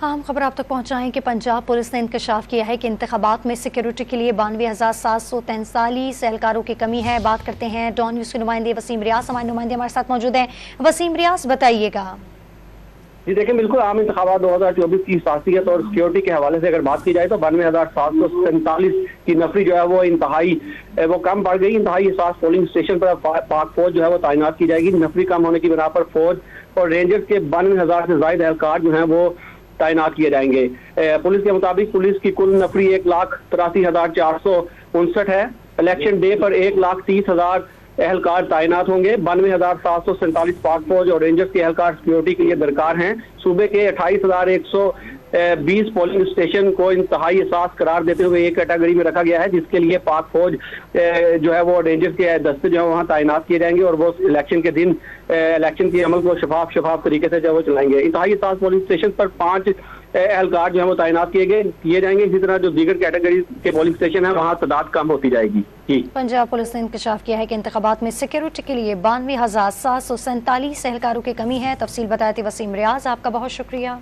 अहम खबर आप तक पहुंचाएं कि पंजाब पुलिस ने इंकशाफ किया है कि इंतखाबात में सिक्योरिटी के लिए 92,743 एहलकारों की कमी है। बात करते हैं डॉन न्यूज़ के नुमाइंदे वसीम रियाज। हमारे नुमाइंदे हमारे साथ मौजूद हैं। वसीम रियाज, बताइएगा। जी देखिए, बिल्कुल आम इंतखाबात 2024 की हिफाजत और सिक्योरिटी के हवाले से अगर बात की जाए तो 92,743 की नफरी जो है वो इंतहाई वो कम बढ़ गई। इंतहाई हिसास पोलिंग स्टेशन पर पाक फौज जो है वो तैनात की जाएगी। नफरी कम होने की बिना पर फौज और रेंजर्स के 92,000 से ज्यादा एहलकार जो है वो तैनात किए जाएंगे। पुलिस के मुताबिक पुलिस की कुल नफरी 1,83,459 है। इलेक्शन डे पर 1,30,000 एहलकार तैनात होंगे। 92,747 पाक फौज और रेंजर्स के एहलकार सिक्योरिटी के लिए दरकार हैं। सूबे के 28,120 पोलिंग स्टेशन को इंतहाई हिसास करार देते हुए एक कैटेगरी में रखा गया है, जिसके लिए पाक फौज जो है वो रेंजर्स के दस्ते जो है वहाँ तैनात किए जाएंगे और वो इलेक्शन के दिन इलेक्शन के अमल को शफाफ तरीके से जो है वो चलाएंगे। इंतहाई हिसास पोलिंग स्टेशन पर 5 एहलकार जो है वो तैनात किए जाएंगे। इसी तरह जो दीगर कैटेगरी के पोलिंग स्टेशन है वहाँ तादाद कम होती जाएगी। जी, पंजाब पुलिस ने इंकशाफ किया है कि इंतखाबात में सिक्योरिटी के लिए 92,747 एहलकारों की कमी है। तफसील बताए थे वसीम रियाज, आपका बहुत शुक्रिया।